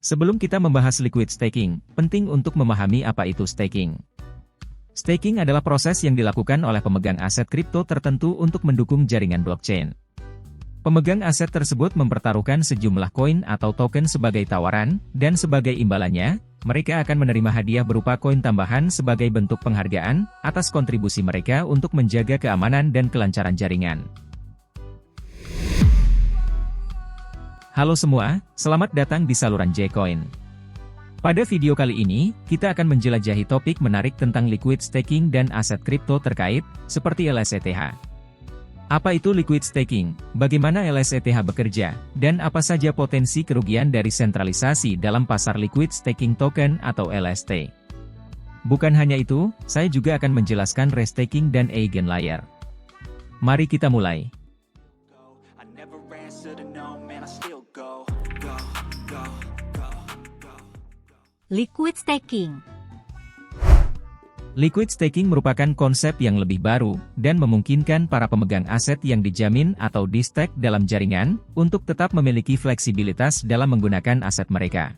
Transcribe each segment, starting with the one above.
Sebelum kita membahas liquid staking, penting untuk memahami apa itu staking. Staking adalah proses yang dilakukan oleh pemegang aset kripto tertentu untuk mendukung jaringan blockchain. Pemegang aset tersebut mempertaruhkan sejumlah koin atau token sebagai tawaran, dan sebagai imbalannya, mereka akan menerima hadiah berupa koin tambahan sebagai bentuk penghargaan atas kontribusi mereka untuk menjaga keamanan dan kelancaran jaringan. Halo semua, selamat datang di saluran J-Coin. Pada video kali ini, kita akan menjelajahi topik menarik tentang liquid staking dan aset kripto terkait, seperti LSETH. Apa itu liquid staking, bagaimana LSETH bekerja, dan apa saja potensi kerugian dari sentralisasi dalam pasar liquid staking token atau LST. Bukan hanya itu, saya juga akan menjelaskan restaking dan eigenlayer. Mari kita mulai. Liquid staking. Liquid staking merupakan konsep yang lebih baru, dan memungkinkan para pemegang aset yang dijamin atau di-stake dalam jaringan, untuk tetap memiliki fleksibilitas dalam menggunakan aset mereka.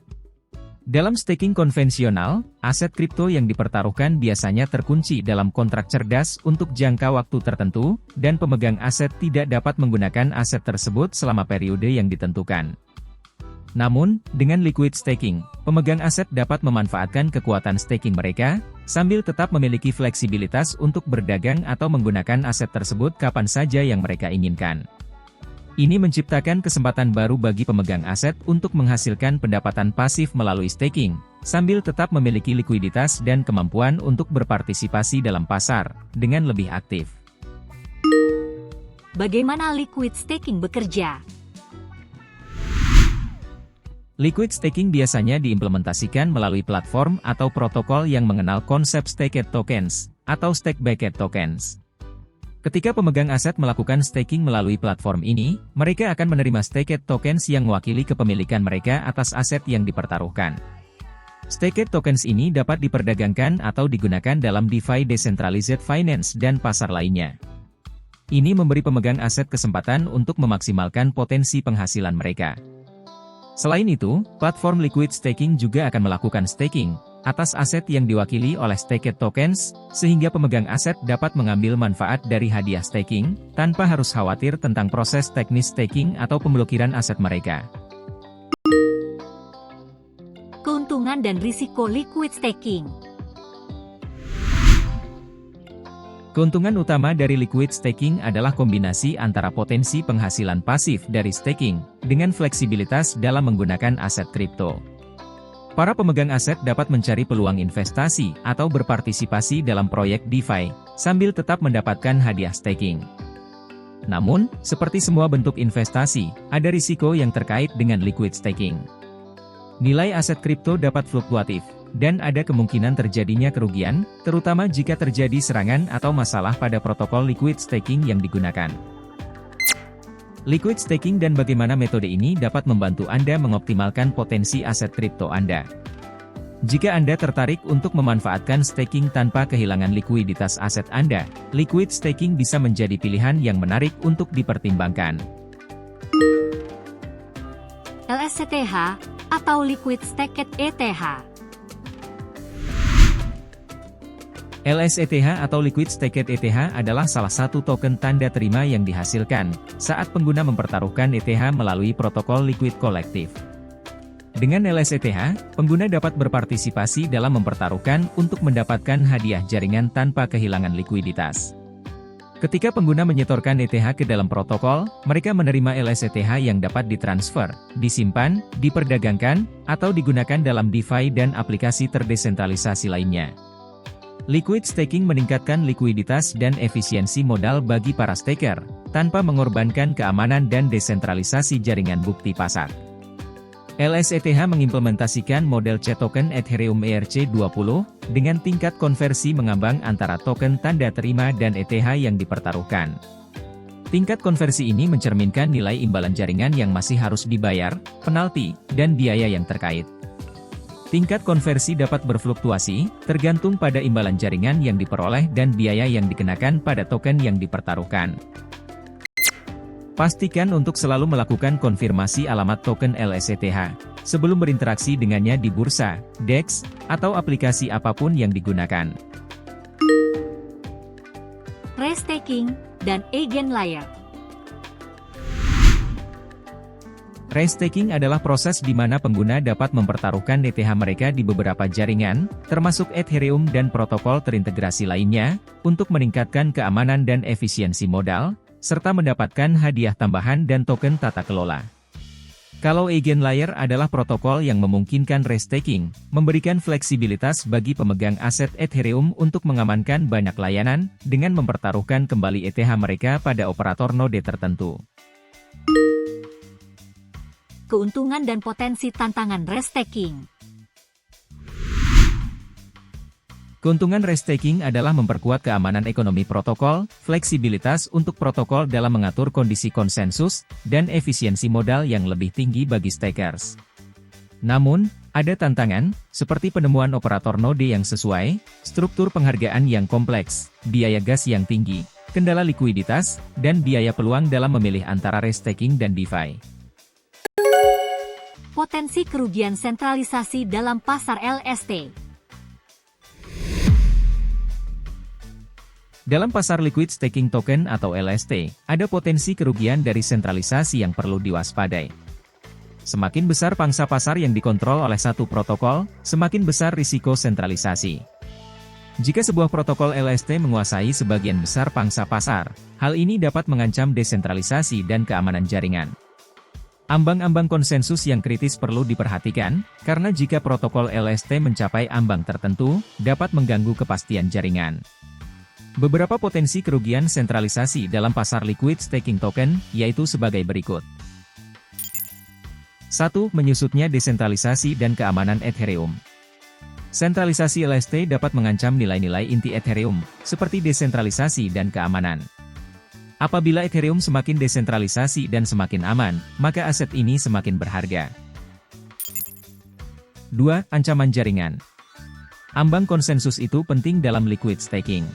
Dalam staking konvensional, aset kripto yang dipertaruhkan biasanya terkunci dalam kontrak cerdas untuk jangka waktu tertentu, dan pemegang aset tidak dapat menggunakan aset tersebut selama periode yang ditentukan. Namun, dengan liquid staking, pemegang aset dapat memanfaatkan kekuatan staking mereka, sambil tetap memiliki fleksibilitas untuk berdagang atau menggunakan aset tersebut kapan saja yang mereka inginkan. Ini menciptakan kesempatan baru bagi pemegang aset untuk menghasilkan pendapatan pasif melalui staking, sambil tetap memiliki likuiditas dan kemampuan untuk berpartisipasi dalam pasar, dengan lebih aktif. Bagaimana liquid staking bekerja? Liquid staking biasanya diimplementasikan melalui platform atau protokol yang mengenal konsep staked tokens, atau stake-backed tokens. Ketika pemegang aset melakukan staking melalui platform ini, mereka akan menerima staked tokens yang mewakili kepemilikan mereka atas aset yang dipertaruhkan. Staked tokens ini dapat diperdagangkan atau digunakan dalam DeFi Decentralized Finance dan pasar lainnya. Ini memberi pemegang aset kesempatan untuk memaksimalkan potensi penghasilan mereka. Selain itu, platform liquid staking juga akan melakukan staking atas aset yang diwakili oleh staked tokens, sehingga pemegang aset dapat mengambil manfaat dari hadiah staking, tanpa harus khawatir tentang proses teknis staking atau pemblokiran aset mereka. Keuntungan dan risiko liquid staking. Keuntungan utama dari liquid staking adalah kombinasi antara potensi penghasilan pasif dari staking, dengan fleksibilitas dalam menggunakan aset kripto. Para pemegang aset dapat mencari peluang investasi atau berpartisipasi dalam proyek DeFi, sambil tetap mendapatkan hadiah staking. Namun, seperti semua bentuk investasi, ada risiko yang terkait dengan liquid staking. Nilai aset kripto dapat fluktuatif, dan ada kemungkinan terjadinya kerugian, terutama jika terjadi serangan atau masalah pada protokol liquid staking yang digunakan. Liquid staking dan bagaimana metode ini dapat membantu Anda mengoptimalkan potensi aset kripto Anda. Jika Anda tertarik untuk memanfaatkan staking tanpa kehilangan likuiditas aset Anda, liquid staking bisa menjadi pilihan yang menarik untuk dipertimbangkan. LSETH, atau Liquid Staked ETH. LSETH atau Liquid Staked ETH adalah salah satu token tanda terima yang dihasilkan saat pengguna mempertaruhkan ETH melalui protokol liquid kolektif. Dengan LSETH, pengguna dapat berpartisipasi dalam mempertaruhkan untuk mendapatkan hadiah jaringan tanpa kehilangan likuiditas. Ketika pengguna menyetorkan ETH ke dalam protokol, mereka menerima LSETH yang dapat ditransfer, disimpan, diperdagangkan, atau digunakan dalam DeFi dan aplikasi terdesentralisasi lainnya. Liquid staking meningkatkan likuiditas dan efisiensi modal bagi para staker, tanpa mengorbankan keamanan dan desentralisasi jaringan bukti pasar. LSETH mengimplementasikan model C-token Ethereum ERC20, dengan tingkat konversi mengambang antara token tanda terima dan ETH yang dipertaruhkan. Tingkat konversi ini mencerminkan nilai imbalan jaringan yang masih harus dibayar, penalti, dan biaya yang terkait. Tingkat konversi dapat berfluktuasi, tergantung pada imbalan jaringan yang diperoleh dan biaya yang dikenakan pada token yang dipertaruhkan. Pastikan untuk selalu melakukan konfirmasi alamat token LSETH. sebelum berinteraksi dengannya di bursa, DEX, atau aplikasi apapun yang digunakan. Restaking, dan Eigenlayer. Restaking adalah proses di mana pengguna dapat mempertaruhkan ETH mereka di beberapa jaringan, termasuk Ethereum dan protokol terintegrasi lainnya, untuk meningkatkan keamanan dan efisiensi modal, serta mendapatkan hadiah tambahan dan token tata kelola. Kalau Eigenlayer adalah protokol yang memungkinkan restaking, memberikan fleksibilitas bagi pemegang aset Ethereum untuk mengamankan banyak layanan, dengan mempertaruhkan kembali ETH mereka pada operator node tertentu. Keuntungan dan potensi tantangan restaking. Keuntungan restaking adalah memperkuat keamanan ekonomi protokol, fleksibilitas untuk protokol dalam mengatur kondisi konsensus, dan efisiensi modal yang lebih tinggi bagi stakers. Namun, ada tantangan, seperti penemuan operator node yang sesuai, struktur penghargaan yang kompleks, biaya gas yang tinggi, kendala likuiditas, dan biaya peluang dalam memilih antara restaking dan DeFi. Potensi kerugian sentralisasi dalam pasar LST. Dalam pasar liquid staking token atau LST, ada potensi kerugian dari sentralisasi yang perlu diwaspadai. Semakin besar pangsa pasar yang dikontrol oleh satu protokol, semakin besar risiko sentralisasi. Jika sebuah protokol LST menguasai sebagian besar pangsa pasar, hal ini dapat mengancam desentralisasi dan keamanan jaringan. Ambang-ambang konsensus yang kritis perlu diperhatikan, karena jika protokol LST mencapai ambang tertentu, dapat mengganggu kepastian jaringan. Beberapa potensi kerugian sentralisasi dalam pasar liquid staking token, yaitu sebagai berikut. 1. Menyusutnya desentralisasi dan keamanan Ethereum. Sentralisasi LST dapat mengancam nilai-nilai inti Ethereum, seperti desentralisasi dan keamanan. Apabila Ethereum semakin desentralisasi dan semakin aman, maka aset ini semakin berharga. 2. Ancaman jaringan. Ambang konsensus itu penting dalam liquid staking.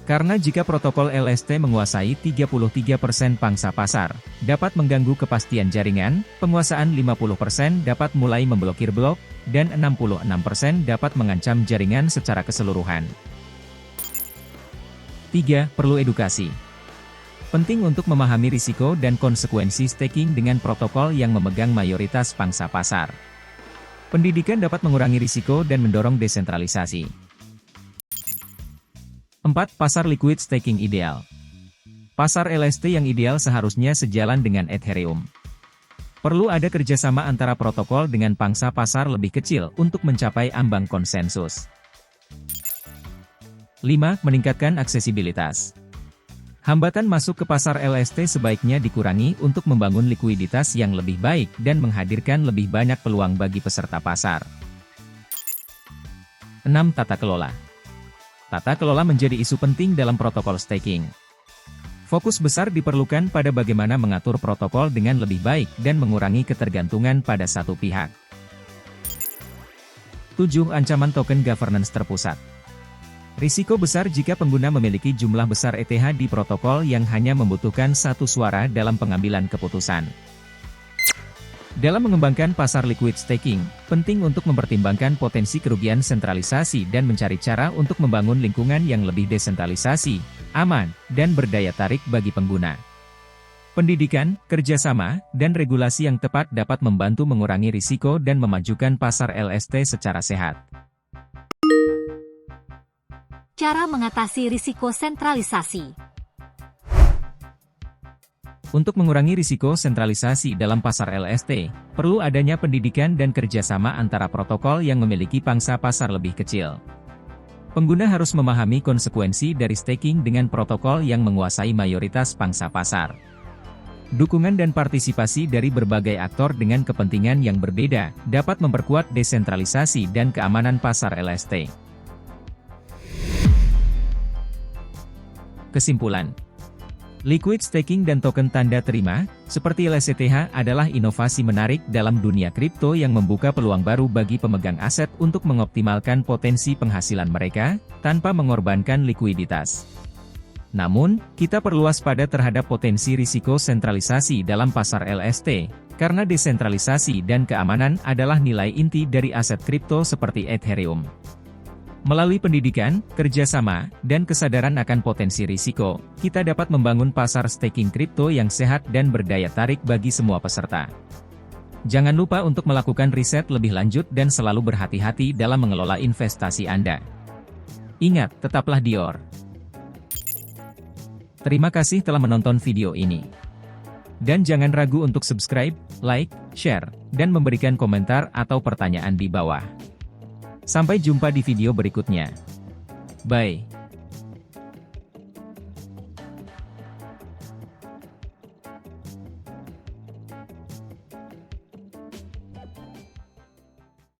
Karena jika protokol LST menguasai 33% pangsa pasar, dapat mengganggu kepastian jaringan, penguasaan 50% dapat mulai memblokir blok, dan 66% dapat mengancam jaringan secara keseluruhan. 3. Perlu edukasi. Penting untuk memahami risiko dan konsekuensi staking dengan protokol yang memegang mayoritas pangsa pasar. Pendidikan dapat mengurangi risiko dan mendorong desentralisasi. 4. Pasar liquid staking ideal. Pasar LST yang ideal seharusnya sejalan dengan Ethereum. Perlu ada kerjasama antara protokol dengan pangsa pasar lebih kecil untuk mencapai ambang konsensus. 5. Meningkatkan aksesibilitas. Hambatan masuk ke pasar LST sebaiknya dikurangi untuk membangun likuiditas yang lebih baik dan menghadirkan lebih banyak peluang bagi peserta pasar. 6. Tata kelola. Tata kelola menjadi isu penting dalam protokol staking. Fokus besar diperlukan pada bagaimana mengatur protokol dengan lebih baik dan mengurangi ketergantungan pada satu pihak. 7. Ancaman token governance terpusat. Risiko besar jika pengguna memiliki jumlah besar ETH di protokol yang hanya membutuhkan satu suara dalam pengambilan keputusan. Dalam mengembangkan pasar liquid staking, penting untuk mempertimbangkan potensi kerugian sentralisasi dan mencari cara untuk membangun lingkungan yang lebih desentralisasi, aman, dan berdaya tarik bagi pengguna. Pendidikan, kerjasama, dan regulasi yang tepat dapat membantu mengurangi risiko dan memajukan pasar LST secara sehat. Cara mengatasi risiko sentralisasi. Untuk mengurangi risiko sentralisasi dalam pasar LST, perlu adanya pendidikan dan kerjasama antara protokol yang memiliki pangsa pasar lebih kecil. Pengguna harus memahami konsekuensi dari staking dengan protokol yang menguasai mayoritas pangsa pasar. Dukungan dan partisipasi dari berbagai aktor dengan kepentingan yang berbeda dapat memperkuat desentralisasi dan keamanan pasar LST. Kesimpulan. Liquid staking dan token tanda terima, seperti LSETH adalah inovasi menarik dalam dunia kripto yang membuka peluang baru bagi pemegang aset untuk mengoptimalkan potensi penghasilan mereka, tanpa mengorbankan likuiditas. Namun, kita perlu waspada terhadap potensi risiko sentralisasi dalam pasar LST, karena desentralisasi dan keamanan adalah nilai inti dari aset kripto seperti Ethereum. Melalui pendidikan, kerjasama, dan kesadaran akan potensi risiko, kita dapat membangun pasar staking kripto yang sehat dan berdaya tarik bagi semua peserta. Jangan lupa untuk melakukan riset lebih lanjut dan selalu berhati-hati dalam mengelola investasi Anda. Ingat, tetaplah Dior. Terima kasih telah menonton video ini. Dan jangan ragu untuk subscribe, like, share, dan memberikan komentar atau pertanyaan di bawah. Sampai jumpa di video berikutnya. Bye.